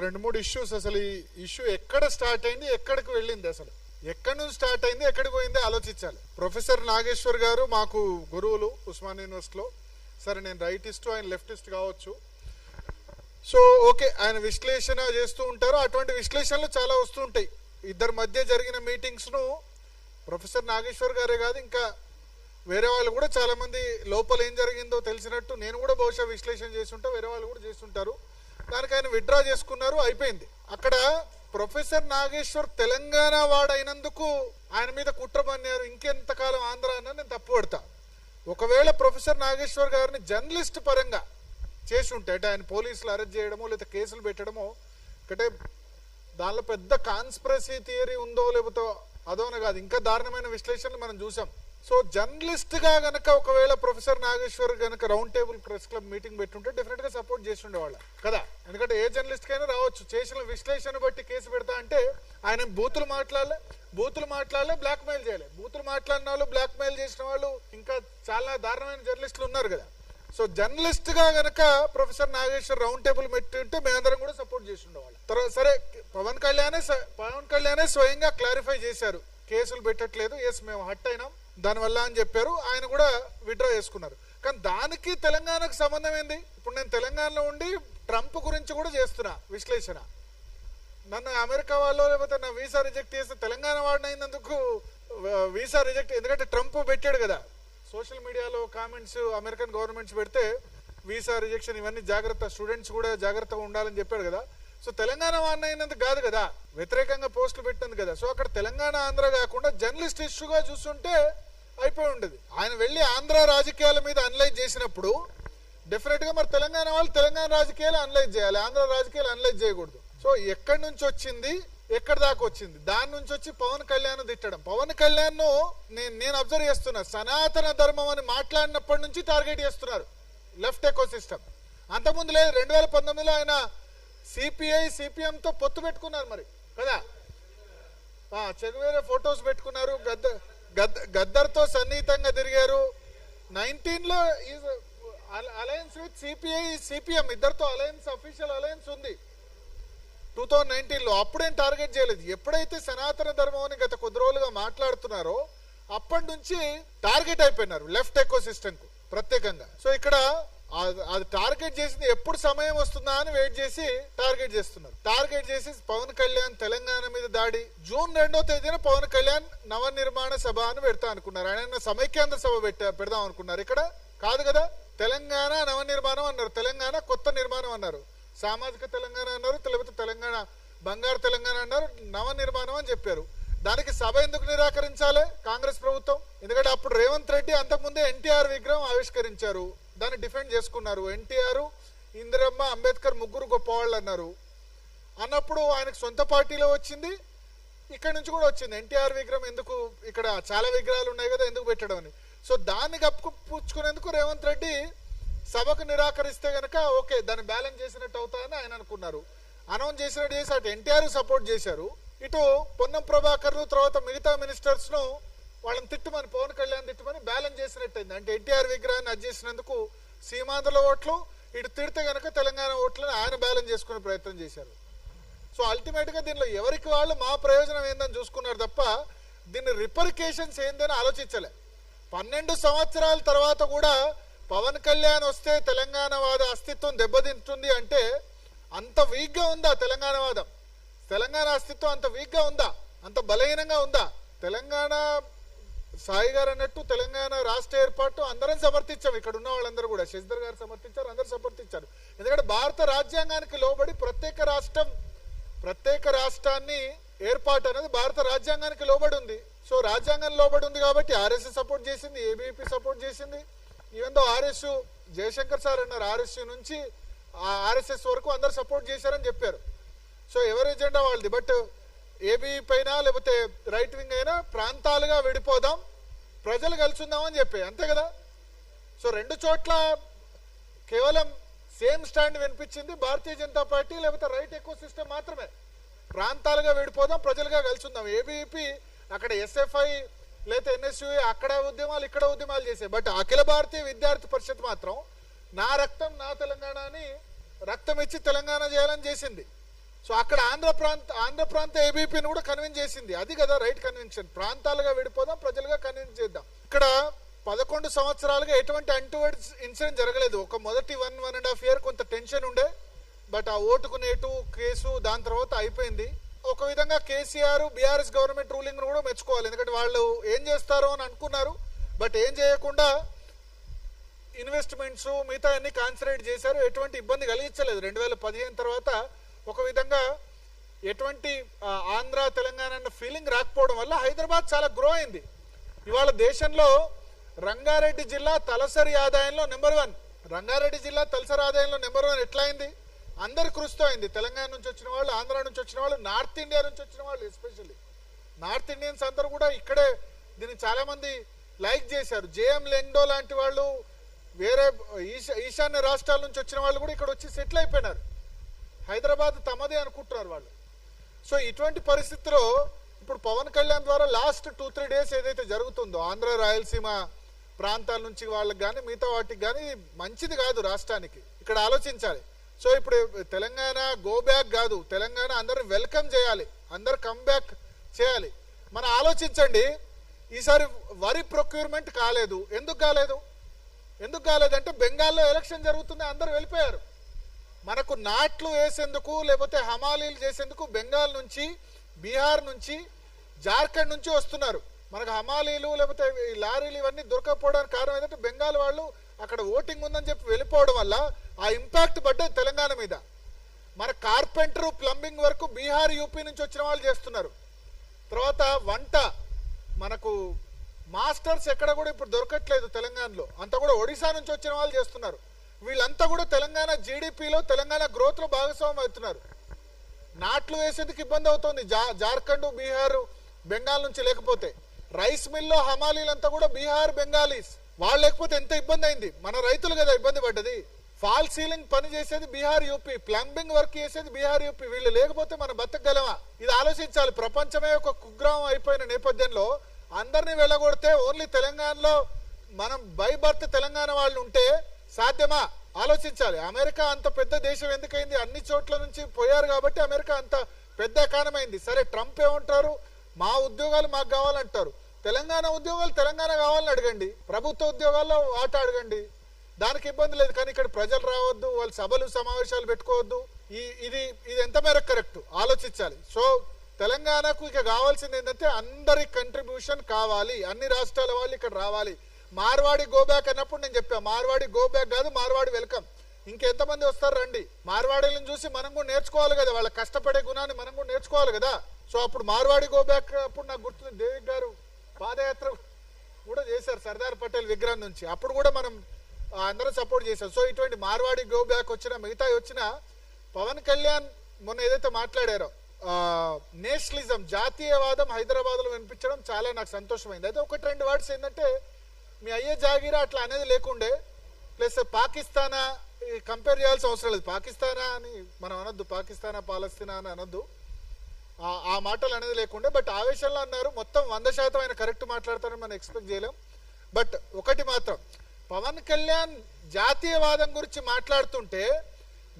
రెండు మూడు ఇష్యూస్. అసలు ఈ ఇష్యూ ఎక్కడ స్టార్ట్ అయింది, ఎక్కడికి వెళ్ళింది, అసలు ఎక్కడి నుంచి స్టార్ట్ అయింది, ఎక్కడికి పోయింది ఆలోచించాలి. ప్రొఫెసర్ నాగేశ్వర్ గారు మాకు గురువులు ఉస్మానియా యూనివర్సిటీలో. సరే, నేను రైటిస్ట్, ఆయన లెఫ్టిస్ట్ కావచ్చు. సో ఓకే, ఆయన విశ్లేషణ చేస్తూ ఉంటారు. అటువంటి విశ్లేషణలు చాలా వస్తూ ఉంటాయి. ఇద్దరి మధ్య జరిగిన మీటింగ్స్ను ప్రొఫెసర్ నాగేశ్వర్ గారే కాదు, ఇంకా వేరే వాళ్ళు కూడా చాలా మంది లోపల ఏం జరిగిందో తెలిసినట్టు నేను కూడా బహుశా విశ్లేషణ చేస్తుంటా, వేరే వాళ్ళు కూడా చేస్తుంటారు. దానికి ఆయన విత్డ్రా చేసుకున్నారు, అయిపోయింది. అక్కడ ప్రొఫెసర్ నాగేశ్వర్ తెలంగాణ వాడైనందుకు ఆయన మీద కుట్ర పన్నారు. ఇంకెంతకాలం ఆంధ్ర అన్న నేను తప్పుపడతా. ఒకవేళ ప్రొఫెసర్ నాగేశ్వర్ గారిని జర్నలిస్ట్ పరంగా చేసి ఉంటే, అంటే ఆయన పోలీసులు అరెస్ట్ చేయడమో లేదా కేసులు పెట్టడమో, అంటే దానిలో పెద్ద కాన్స్పిరసీ థియరీ ఉందో లేకపోతే అదోనే కాదు, ఇంకా దారుణమైన విశ్లేషణలు మనం చూసాం. సో జర్నలిస్ట్ గా గనక ఒకవేళ ప్రొఫెసర్ నాగేశ్వర్ గనక round table press club meeting పెట్టుంటే డెఫినెట్ గా సపోర్ట్ చేసి ఉండేవాళ్ళ కదా. ఎందుకంటే ఏ జర్నలిస్ట్ కైనా రావచ్చు, చేసిన విశ్లేషణ బట్టి కేసు పెడతా అంటే ఆయన బూతులు మాట్లాడలే, బ్లాక్ మెయిల్ చేయలే. బూతులు మాట్లాడిన వాళ్ళు, బ్లాక్ మెయిల్ చేసిన వాళ్ళు ఇంకా చాలా దారుణమైన జర్నలిస్టులు ఉన్నారు కదా. సో జర్నలిస్ట్ గా గనక ప్రొఫెసర్ నాగేశ్వర్ రౌండ్ టేబుల్ పెట్టుంటే మేమందరం కూడా సపోర్ట్ చేసి ఉండేవాళ్ళం. తర్వాత సరే, పవన్ కళ్యాణే స్వయంగా క్లారిఫై చేశారు, కేసులు పెట్టట్లేదు, ఎస్ మేము హట్ అయినాం దానివల్ల అని చెప్పారు. ఆయన కూడా విత్డ్రా చేసుకున్నారు. కానీ దానికి తెలంగాణకు సంబంధం ఏంది? ఇప్పుడు నేను తెలంగాణలో ఉండి ట్రంప్ గురించి కూడా చేస్తున్నా విశ్లేషణ. నన్ను అమెరికా వాళ్ళు లేకపోతే నా వీసా రిజెక్ట్ చేస్తే తెలంగాణ వాడినందుకు వీసా రిజెక్ట్, ఎందుకంటే ట్రంప్ పెట్టాడు కదా సోషల్ మీడియాలో కామెంట్స్, అమెరికన్ గవర్నమెంట్స్ పెడితే వీసా రిజెక్షన్ ఇవన్నీ జాగ్రత్త, స్టూడెంట్స్ కూడా జాగ్రత్తగా ఉండాలని చెప్పాడు కదా. సో తెలంగాణ వాడినందుకు కాదు కదా, వ్యతిరేకంగా పోస్టులు పెట్టింది కదా. సో అక్కడ తెలంగాణ ఆంధ్ర కాకుండా జర్నలిస్ట్ ఇష్యూగా చూస్తుంటే అయిపోయి ఉండేది. ఆయన వెళ్ళి ఆంధ్ర రాజకీయాల మీద అనలైజ్ చేసినప్పుడు డెఫినెట్ గా మరి తెలంగాణ వాళ్ళు తెలంగాణ రాజకీయాలు అనలైజ్ చేయాలి, ఆంధ్ర రాజకీయాలు అనలైజ్ చేయకూడదు. సో ఎక్కడి నుంచి వచ్చింది, ఎక్కడి దాకా వచ్చింది, దాని నుంచి వచ్చి పవన్ కళ్యాణ్ తిట్టడం. పవన్ కళ్యాణ్ నేను అబ్జర్వ్ చేస్తున్నా, సనాతన ధర్మం అని మాట్లాడినప్పటి నుంచి టార్గెట్ చేస్తున్నారు లెఫ్ట్ ఎకో సిస్టమ్. అంతకుముందు లేదు, 2019లో ఆయన సిపిఐ సిపిఎంతో పొత్తు పెట్టుకున్నారు మరి కదా. చెగువేరే ఫొటోస్ పెట్టుకున్నారు, గద్దర్తో సన్నిహితంగా తిరిగారు. 19లో అలయన్స్ విత్ సిపిఐ సిపిఎం ఇద్దరితో అలయన్స్, అఫీషియల్ అలయన్స్ ఉంది 2019లో. అప్పుడేం టార్గెట్ చేయలేదు. ఎప్పుడైతే సనాతన ధర్మం అని గత కొద్ది రోజులుగా మాట్లాడుతున్నారో అప్పటి నుంచి టార్గెట్ అయిపోయినారు లెఫ్ట్ ఎకో సిస్టమ్ కు ప్రత్యేకంగా. సో ఇక్కడ అది టార్గెట్ చేసింది ఎప్పుడు సమయం వస్తుందా అని వెయిట్ చేసి టార్గెట్ చేస్తున్నారు. టార్గెట్ చేసి పవన్ కళ్యాణ్ తెలంగాణ మీద దాడి. జూన్ 2వ తేదీన పవన్ కళ్యాణ్ నవనిర్మాణ సభ అని పెడతా అనుకున్నారు. ఆయన సమైక్యాంధ్ర సభ పెడదాం అనుకున్నారు. ఇక్కడ కాదు కదా, తెలంగాణ నవనిర్మాణం అన్నారు, తెలంగాణ కొత్త నిర్మాణం అన్నారు, సామాజిక తెలంగాణ అన్నారు, లేకపోతే తెలంగాణ బంగారు తెలంగాణ అన్నారు, నవనిర్మాణం అని చెప్పారు. దానికి సభ ఎందుకు నిరాకరించాలి కాంగ్రెస్ ప్రభుత్వం? ఎందుకంటే అప్పుడు రేవంత్ రెడ్డి అంతకుముందే ఎన్టీఆర్ విగ్రహం ఆవిష్కరించారు, దాన్ని డిఫెండ్ చేసుకున్నారు. ఎన్టీఆర్, ఇందిరమ్మ, అంబేద్కర్ ముగ్గురు గొప్పవాళ్ళు అన్నారు. అన్నప్పుడు ఆయనకు సొంత పార్టీలో వచ్చింది, ఇక్కడ నుంచి కూడా వచ్చింది. ఎన్టీఆర్ విగ్రహం ఎందుకు, ఇక్కడ చాలా విగ్రహాలు ఉన్నాయి కదా ఎందుకు పెట్టడం అని. సో దాన్ని కప్పుపుచ్చుకునేందుకు రేవంత్ రెడ్డి సభకు నిరాకరిస్తే గనక ఓకే దాన్ని బ్యాలెన్స్ చేసినట్టు అవుతాయని ఆయన అనుకున్నారు. అనౌన్స్ చేసినట్టు చేసి అటు ఎన్టీఆర్ సపోర్ట్ చేశారు, ఇటు పొన్నం ప్రభాకర్ తర్వాత మిగతా మినిస్టర్స్ ను వాళ్ళని తిట్టుమని, పవన్ కళ్యాణ్ తిట్టుమని బ్యాలెన్స్ చేసినట్టయింది. అంటే ఎన్టీఆర్ విగ్రహాన్ని అది చేసినందుకు సీమాంధ్రలో ఓట్లు, ఇటు తిడితే గనక తెలంగాణ ఓట్లను ఆయన బ్యాలెన్స్ చేసుకునే ప్రయత్నం చేశారు. సో అల్టిమేట్ గా దీనిలో ఎవరికి వాళ్ళు మా ప్రయోజనం ఏందని చూసుకున్నారు తప్ప దీన్ని రిపర్కేషన్స్ ఏందని ఆలోచించలే. 12 సంవత్సరాల తర్వాత కూడా పవన్ కళ్యాణ్ వస్తే తెలంగాణ వాద అస్తిత్వం దెబ్బతింటుంది అంటే అంత వీక్ గా ఉందా తెలంగాణ వాదం? తెలంగాణ అస్తిత్వం అంత వీక్ గా ఉందా, అంత బలహీనంగా ఉందా? తెలంగాణ సాయి గారు అన్నట్టు తెలంగాణ రాష్ట్ర ఏర్పాటు అందరం సమర్థించాం, ఇక్కడ ఉన్న వాళ్ళందరూ కూడా, శశిధర్ గారు సమర్థించారు, అందరూ సమర్థించారు. ఎందుకంటే భారత రాజ్యాంగానికి లోబడి ప్రత్యేక రాష్ట్రాన్ని ఏర్పాటు అనేది భారత రాజ్యాంగానికి లోబడి ఉంది. సో రాజ్యాంగం లోబడి ఉంది కాబట్టి ఆర్ఎస్ఎస్ సపోర్ట్ చేసింది, ఏబీపీ సపోర్ట్ చేసింది. Even though RSU Jayashankar sir అన్నారు, ఆర్ఎస్యు నుంచి ఆర్ఎస్ఎస్ వరకు అందరు సపోర్ట్ చేశారని చెప్పారు. సో ఎవరి ఎజెండా వాళ్ళది. బట్ ఏబీ పైన లేకపోతే రైట్ వింగ్ అయినా ప్రాంతాలుగా విడిపోదాం, ప్రజలు కలిసి ఉందామని చెప్పి, అంతే కదా. సో రెండు చోట్ల కేవలం సేమ్ స్టాండ్ వినిపించింది భారతీయ జనతా పార్టీ లేకపోతే రైట్ ఎకో సిస్టమ్ మాత్రమే. ప్రాంతాలుగా విడిపోదాం, ప్రజలుగా కలిసి ఉందాం. ఏబీపీ అక్కడ ఎస్ఎఫ్ఐ లేకపోతే ఎన్ఎస్యుఐ అక్కడ ఉద్యమాలు ఇక్కడ ఉద్యమాలు చేసాయి. బట్ అఖిల భారతీయ విద్యార్థి పరిషత్ మాత్రం నా రక్తం నా తెలంగాణ అని రక్తం ఇచ్చి తెలంగాణ చేయాలని చేసింది. సో అక్కడ ఆంధ్ర ప్రాంత ఏబీపీని కూడా కన్విన్స్ చేసింది. అది కదా రైట్ కన్విన్షన్. ప్రాంతాలుగా విడిపోదాం, ప్రజలుగా కన్విన్స్ చేద్దాం. ఇక్కడ 11 సంవత్సరాలుగా ఎటువంటి అన్టువర్డ్స్ ఇన్సిడెంట్ జరగలేదు. ఒక మొదటి 1.5 year కొంత టెన్షన్ ఉండే, బట్ ఆ ఓటుకు నేటు కేసు దాని తర్వాత అయిపోయింది. ఒక విధంగా కేసీఆర్ బీఆర్ఎస్ గవర్నమెంట్ రూలింగ్ కూడా మెచ్చుకోవాలి. ఎందుకంటే వాళ్ళు ఏం చేస్తారో అని అనుకున్నారు, బట్ ఏం చేయకుండా ఇన్వెస్ట్మెంట్స్ మిగతా అన్ని కాన్సన్ట్రేట్ చేశారు. ఎటువంటి ఇబ్బంది కలిగించలేదు. 2015 తర్వాత ఒక విధంగా ఎటువంటి ఆంధ్ర తెలంగాణ అన్న ఫీలింగ్ రాకపోవడం వల్ల హైదరాబాద్ చాలా గ్రో అయింది. ఇవాళ దేశంలో రంగారెడ్డి జిల్లా తలసరి ఆదాయంలో నెంబర్ 1. రంగారెడ్డి జిల్లా తలసరి ఆదాయంలో నెంబర్ 1 ఎట్లా అయింది? అందరు కృషితో అయింది. తెలంగాణ నుంచి వచ్చిన వాళ్ళు, ఆంధ్ర నుంచి వచ్చిన వాళ్ళు, నార్త్ ఇండియా నుంచి వచ్చిన వాళ్ళు, ఎస్పెషల్లీ నార్త్ ఇండియన్స్ అందరూ కూడా ఇక్కడే దీన్ని చాలా మంది లైక్ చేశారు. జేఎం లెండో లాంటి వాళ్ళు, వేరే ఈశాన్య రాష్ట్రాల నుంచి వచ్చిన వాళ్ళు కూడా ఇక్కడ వచ్చి సెటిల్ అయిపోయినారు. హైదరాబాద్ తమదే అనుకుంటున్నారు వాళ్ళు. సో ఇటువంటి పరిస్థితిలో ఇప్పుడు పవన్ కళ్యాణ్ ద్వారా లాస్ట్ 2-3 days ఏదైతే జరుగుతుందో ఆంధ్ర రాయలసీమ ప్రాంతాల నుంచి వాళ్ళకి కానీ మిగతా వాటికి కానీ మంచిది కాదు రాష్ట్రానికి. ఇక్కడ ఆలోచించాలి. సో ఇప్పుడు తెలంగాణ గో బ్యాక్ కాదు, తెలంగాణ అందరిని వెల్కమ్ చేయాలి, అందరు కమ్ బ్యాక్ చేయాలి. మనం ఆలోచించండి, ఈసారి వరి ప్రొక్యూర్మెంట్ కాలేదు. ఎందుకు కాలేదంటే బెంగాల్లో ఎలక్షన్ జరుగుతుంది, అందరు వెళ్ళిపోయారు. మనకు నాట్లు వేసేందుకు లేకపోతే హమాలీలు చేసేందుకు బెంగాల్ నుంచి, బీహార్ నుంచి, జార్ఖండ్ నుంచి వస్తున్నారు. మనకు హమాలీలు లేకపోతే ఈ లారీలు ఇవన్నీ దొరకకపోవడానికి కారణం ఏంటంటే బెంగాల్ వాళ్ళు అక్కడ ఓటింగ్ ఉందని చెప్పి వెళ్ళిపోవడం వల్ల ఆ ఇంపాక్ట్ పడ్డది తెలంగాణ మీద. మన కార్పెంటర్, ప్లంబింగ్ వరకు బీహార్, యూపీ నుంచి వచ్చిన వాళ్ళు చేస్తున్నారు. తర్వాత వంట మనకు మాస్టర్స్ ఎక్కడ కూడా ఇప్పుడు దొరకట్లేదు తెలంగాణలో, అంతా కూడా ఒడిశా నుంచి వచ్చిన వాళ్ళు చేస్తున్నారు. వీళ్ళంతా కూడా తెలంగాణ జీడిపిలో, తెలంగాణ గ్రోత్ లో భాగస్వామ్యం అవుతున్నారు. నాట్లు వేసేందుకు ఇబ్బంది అవుతుంది జార్ఖండ్, బీహార్, బెంగాల్ నుంచి. లేకపోతే రైస్ మిల్లో హమాలీలంతా కూడా బీహార్, బెంగాలీస్. వాళ్ళు లేకపోతే ఎంత ఇబ్బంది అయింది. మన రైతులు కదా ఇబ్బంది పడ్డది. ఫాల్ సీలింగ్ పని చేసేది బీహార్, యూపీ, ప్లంబింగ్ వర్క్ చేసేది బీహార్, యూపీ. వీళ్ళు లేకపోతే మనం బతకగలమా? ఇది ఆలోచించాలి. ప్రపంచమే ఒక కుగ్రామం అయిపోయిన నేపథ్యంలో అందరినీ వెళ్ళగొడితే ఓన్లీ తెలంగాణలో మనం బై బర్త్ తెలంగాణ వాళ్ళు ఉంటే సాధ్యమా? ఆలోచించాలి. అమెరికా అంత పెద్ద దేశం ఎందుకైంది? అన్ని చోట్ల నుంచి పోయారు కాబట్టి అమెరికా అంత పెద్ద ఎకానమీ అయింది. సరే, ట్రంప్ ఏమంటారు? మా ఉద్యోగాలు మాకు కావాలంటారు. తెలంగాణ ఉద్యోగాలు తెలంగాణ కావాలని అడగండి, ప్రభుత్వ ఉద్యోగాల్లో ఆట అడగండి, దానికి ఇబ్బంది లేదు. కానీ ఇక్కడ ప్రజలు రావద్దు, వాళ్ళు సభలు సమావేశాలు పెట్టుకోవద్దు. ఇది ఎంత మేరకు కరెక్ట్ ఆలోచించాలి. సో తెలంగాణకు ఇక కావాల్సింది ఏంటంటే అందరి కంట్రిబ్యూషన్ కావాలి, అన్ని రాష్ట్రాల వాళ్ళు ఇక్కడ రావాలి. మార్వాడి గో బ్యాక్ అన్నప్పుడు నేను చెప్పా, మార్వాడి గో బ్యాక్ కాదు, మార్వాడి వెల్కమ్. ఇంకెంతమంది వస్తారు రండి. మార్వాడీలను చూసి మనం కూడా నేర్చుకోవాలి కదా, వాళ్ళ కష్టపడే గుణాన్ని మనం కూడా నేర్చుకోవాలి కదా. సో అప్పుడు మార్వాడి గో బ్యాక్ అప్పుడు నాకు గుర్తుంది, దేవిక్ గారు పాదయాత్ర కూడా చేశారు సర్దార్ పటేల్ విగ్రహం నుంచి. అప్పుడు కూడా మనం అందరం సపోర్ట్ చేశాం. సో ఇటువంటి మార్వాడి గో బ్యాక్ వచ్చినా, మిగతా వచ్చినా, పవన్ కళ్యాణ్ మొన్న ఏదైతే మాట్లాడారో నేషనలిజం, జాతీయవాదం హైదరాబాద్ లో వినిపించడం చాలా నాకు సంతోషమైంది. అయితే 1-2 వర్డ్స్ ఏంటంటే, మీ అయ్యే జాగీరా అట్లా అనేది లేకుండే, ప్లస్ పాకిస్తానా కంపేర్ చేయాల్సిన అవసరం లేదు. పాకిస్తానా అని మనం అనొద్దు, పాకిస్తానా పాలస్తీనా అని అనొద్దు, ఆ మాటలు అనేది లేకుండే. బట్ ఆవేశంలో అన్నారు. మొత్తం 100% ఆయన కరెక్ట్ మాట్లాడతారని మనం ఎక్స్పెక్ట్ చేయలేం. బట్ ఒకటి మాత్రం, పవన్ కళ్యాణ్ జాతీయవాదం గురించి మాట్లాడుతుంటే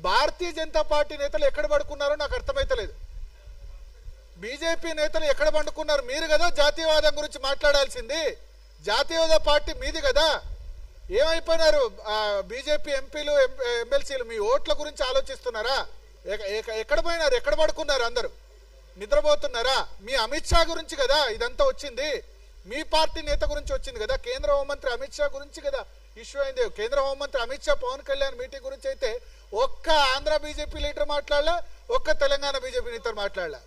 భారతీయ జనతా పార్టీ నేతలు ఎక్కడ పడుకున్నారో నాకు అర్థమైతలేదు. బీజేపీ నేతలు ఎక్కడ పండుకున్నారు? మీరు కదా జాతీయవాదం గురించి మాట్లాడాల్సింది. జాతీయవాద పార్టీ మీది కదా. ఏమైపోయినారు బీజేపీ ఎంపీలు, ఎమ్మెల్సీలు? మీ ఓట్ల గురించి ఆలోచిస్తున్నారా? ఎక్కడ పోయినారు? ఎక్కడ పడుకున్నారు? అందరూ నిద్రపోతున్నారా? మీ అమిత్ షా గురించి కదా ఇదంతా వచ్చింది, మీ పార్టీ నేత గురించి వచ్చింది కదా. కేంద్ర హోంమంత్రి అమిత్ షా గురించి కదా ఇష్యూ అయింది. కేంద్ర హోంమంత్రి అమిత్ షా పవన్ కళ్యాణ్ మీటింగ్ గురించి అయితే ఒక్క ఆంధ్ర బీజేపీ లీడర్ మాట్లాడలా, ఒక్క తెలంగాణ బీజేపీ నేత మాట్లాడలా.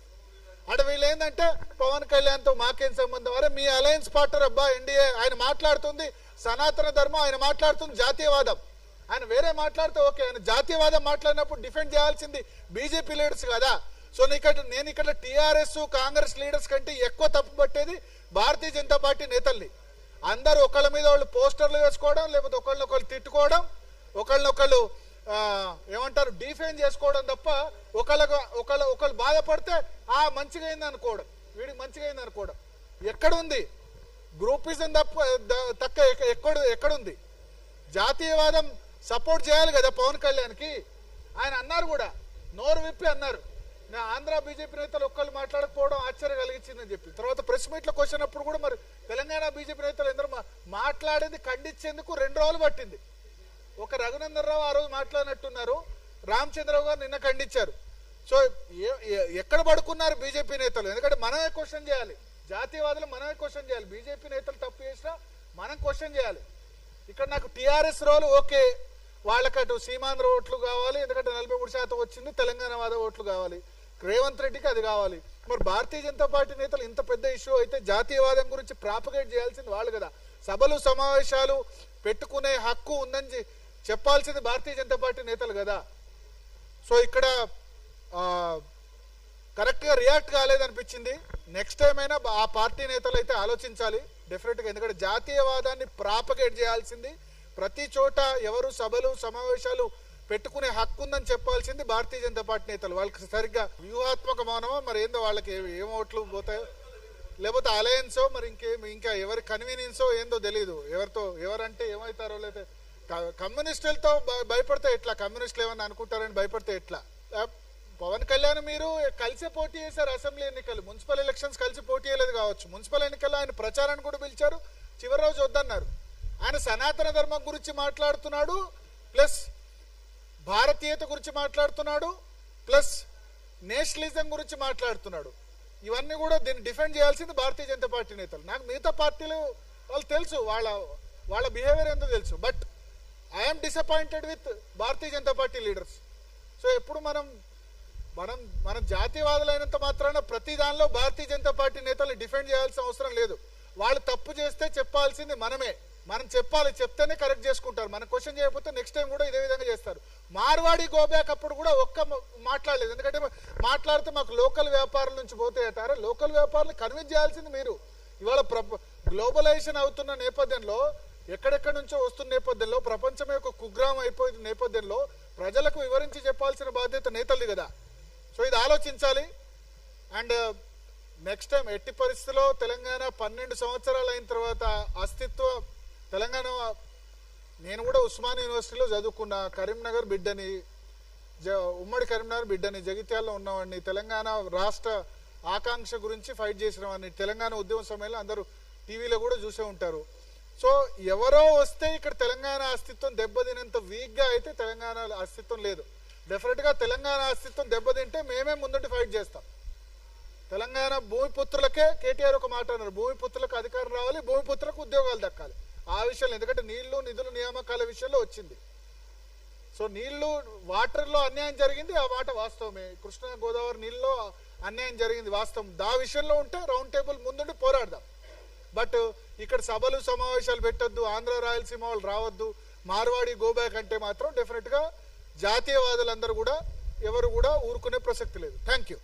అంటే వీళ్ళు ఏంటంటే పవన్ కళ్యాణ్ తో మాకేం సంబంధం? అరే మీ అలయన్స్ పార్ట్నర్ అబ్బా ఎన్డీఏ. ఆయన మాట్లాడుతుంది సనాతన ధర్మం, ఆయన మాట్లాడుతుంది జాతీయవాదం. ఆయన వేరే మాట్లాడితే ఓకే, ఆయన జాతీయవాదం మాట్లాడినప్పుడు డిఫెండ్ చేయాల్సింది బీజేపీ లీడర్స్ కదా. సో నేను ఇక్కడ టీఆర్ఎస్, కాంగ్రెస్ లీడర్స్ కంటే ఎక్కువ తప్పు పట్టేది భారతీయ జనతా పార్టీ నేతల్ని. అందరూ ఒకళ్ళ మీద వాళ్ళు పోస్టర్లు వేసుకోవడం, లేకపోతే ఒకళ్ళనొకళ్ళు తిట్టుకోవడం, ఒకళ్ళనొకళ్ళు ఏమంటారు డిఫెండ్ చేసుకోవడం తప్ప ఒకళ్ళు బాధపడితే మంచిగా అయింది అనుకోవడం, వీడికి మంచిగా అయింది అనుకోవడం ఎక్కడుంది? గ్రూపిజం తక్క ఎక్కడుంది? జాతీయవాదం సపోర్ట్ చేయాలి కదా పవన్ కళ్యాణ్కి. ఆయన అన్నారు కూడా, నోరు విప్పి అన్నారు, నా ఆంధ్ర బీజేపీ నేతలు ఒక్కళ్ళు మాట్లాడకపోవడం ఆశ్చర్యం కలిగించిందని చెప్పి తర్వాత ప్రెస్ మీట్లో క్వశ్చన్ అప్పుడు కూడా మరి తెలంగాణ బీజేపీ నేతలు ఎందరూ మాట్లాడేది ఖండించేందుకు 2 రోజులు పట్టింది. ఒక రఘునందన్ రావు ఆ రోజు మాట్లాడినట్టున్నారు, రామచంద్రరావు గారు నిన్న ఖండించారు. సో ఎక్కడ పడుకున్నారు బీజేపీ నేతలు? ఎందుకంటే మనమే క్వశ్చన్ చేయాలి, జాతీయవాదులు మనమే క్వశ్చన్ చేయాలి. బీజేపీ నేతలు తప్పు చేసినా మనం క్వశ్చన్ చేయాలి. ఇక్కడ నాకు టీఆర్ఎస్ రోల్ ఓకే, వాళ్ళకటు సీమాంధ్ర ఓట్లు కావాలి, ఎందుకంటే 43% వచ్చింది, తెలంగాణ వాద ఓట్లు కావాలి, రేవంత్ రెడ్డికి అది కావాలి. మరి భారతీయ జనతా పార్టీ నేతలు ఇంత పెద్ద ఇష్యూ అయితే జాతీయవాదం గురించి ప్రాపగేట్ చేయాల్సింది వాళ్ళు కదా. సభలు సమావేశాలు పెట్టుకునే హక్కు ఉందని చెప్పాల్సింది భారతీయ జనతా పార్టీ నేతలు కదా. సో ఇక్కడ కరెక్ట్గా రియాక్ట్ కాలేదనిపించింది. నెక్స్ట్ టైం అయినా ఆ పార్టీ నేతలు అయితే ఆలోచించాలి డెఫినెట్గా. ఎందుకంటే జాతీయవాదాన్ని ప్రాపగేట్ చేయాల్సింది ప్రతి చోట ఎవరు సభలు సమావేశాలు పెట్టుకునే హక్కు ఉందని చెప్పాల్సింది భారతీయ జనతా పార్టీ నేతలు. వాళ్ళకి సరిగ్గా వ్యూహాత్మక మౌనమో మరి ఏందో, వాళ్ళకి ఏం ఓట్లు పోతాయో లేకపోతే అలయన్సో మరి ఇంకా ఎవరి కన్వీనియన్సో ఏందో తెలియదు. ఎవరంటే ఏమవుతారో లేదా కమ్యూనిస్టులతో భయపడితే ఎట్లా, కమ్యూనిస్టులు ఏమన్నా అనుకుంటారని భయపడితే ఎట్లా? పవన్ కళ్యాణ్ మీరు కలిసే పోటీ చేశారు అసెంబ్లీ ఎన్నికలు, మున్సిపల్ ఎలక్షన్స్ కలిసి పోటీ చేయలేదు కావచ్చు. మున్సిపల్ ఎన్నికల్లో ఆయన ప్రచారాన్ని కూడా పిలిచారు, చివరి రోజు వద్దన్నారు. ఆయన సనాతన ధర్మం గురించి మాట్లాడుతున్నాడు, ప్లస్ భారతీయత గురించి మాట్లాడుతున్నాడు, ప్లస్ నేషనలిజం గురించి మాట్లాడుతున్నాడు. ఇవన్నీ కూడా దీన్ని డిఫెండ్ చేయాల్సింది భారతీయ జనతా పార్టీ నేతలు. నాకు మిగతా పార్టీలు వాళ్ళు తెలుసు, వాళ్ళ బిహేవియర్ ఏందో తెలుసు. But I'm disappointed with Bharatiya Janata party leaders. So ఎప్పుడు మనం జాతీయవాదులైనంత మాత్రాన ప్రతి దానిలో భారతీయ జనతా పార్టీ నేతల్ని డిఫెండ్ చేయాల్సిన అవసరం లేదు. వాళ్ళు తప్పు చేస్తే చెప్పాల్సింది మనమే, మనం చెప్పాలి, చెప్తేనే కరెక్ట్ చేసుకుంటారు. మనం క్వశ్చన్ చేయకపోతే నెక్స్ట్ టైం కూడా ఇదే విధంగా చేస్తారు. మార్వాడి గోబ్యాక్ అప్పుడు కూడా మాట్లాడలేదు, ఎందుకంటే మాట్లాడితే మాకు లోకల్ వ్యాపారుల నుంచి పోతాయటారా. లోకల్ వ్యాపారులు కన్విన్స్ చేయాల్సింది మీరు. ఇవాళ గ్లోబలైజేషన్ అవుతున్న నేపథ్యంలో, ఎక్కడెక్కడి నుంచో వస్తున్న నేపథ్యంలో, ప్రపంచమే ఒక కుగ్రామం అయిపోయిన నేపథ్యంలో ప్రజలకు వివరించి చెప్పాల్సిన బాధ్యత నేతలది కదా. సో ఇది ఆలోచించాలి. అండ్ నెక్స్ట్ టైం ఎట్టి పరిస్థితుల్లో తెలంగాణ 12 సంవత్సరాలు అయిన తర్వాత తెలంగాణ, నేను కూడా ఉస్మాన్ యూనివర్సిటీలో చదువుకున్న, కరీంనగర్ బిడ్డని, ఉమ్మడి కరీంనగర్ బిడ్డని, జగిత్యాలలో ఉన్నవాడిని, తెలంగాణ రాష్ట్ర ఆకాంక్ష గురించి ఫైట్ చేసిన వాడిని. తెలంగాణ ఉద్యమ సమయంలో అందరూ టీవీలో కూడా చూసే ఉంటారు. సో ఎవరో వస్తే ఇక్కడ తెలంగాణ అస్తిత్వం దెబ్బతినంత వీక్గా అయితే తెలంగాణ అస్తిత్వం లేదు. డెఫినెట్గా తెలంగాణ అస్తిత్వం దెబ్బతింటే మేమే ముందుండి ఫైట్ చేస్తాం. తెలంగాణ భూమిపుత్రులకే కేటీఆర్ ఒక మాట అన్నారు, భూమిపుత్రులకు అధికారం రావాలి, భూమిపుత్రులకు ఉద్యోగాలు దక్కాలి. ఆ విషయంలో, ఎందుకంటే నీళ్లు నిధులు నియామకాల విషయంలో వచ్చింది. సో వాటర్లో అన్యాయం జరిగింది, ఆ మాట వాస్తవమే. కృష్ణా గోదావరి నీళ్ళలో అన్యాయం జరిగింది వాస్తవం. దా విషయంలో ఉంటే రౌండ్ టేబుల్ ముందుండి పోరాడదాం. బట్ ఇక్కడ సభలు సమావేశాలు పెట్టొద్దు, ఆంధ్ర రాయలసీమ వాళ్ళు రావద్దు, మార్వాడి గోబ్యాక్ అంటే మాత్రం డెఫినెట్గా జాతీయవాదులందరూ కూడా ఎవరు కూడా ఊరుకునే ప్రసక్తి లేదు. Thank you.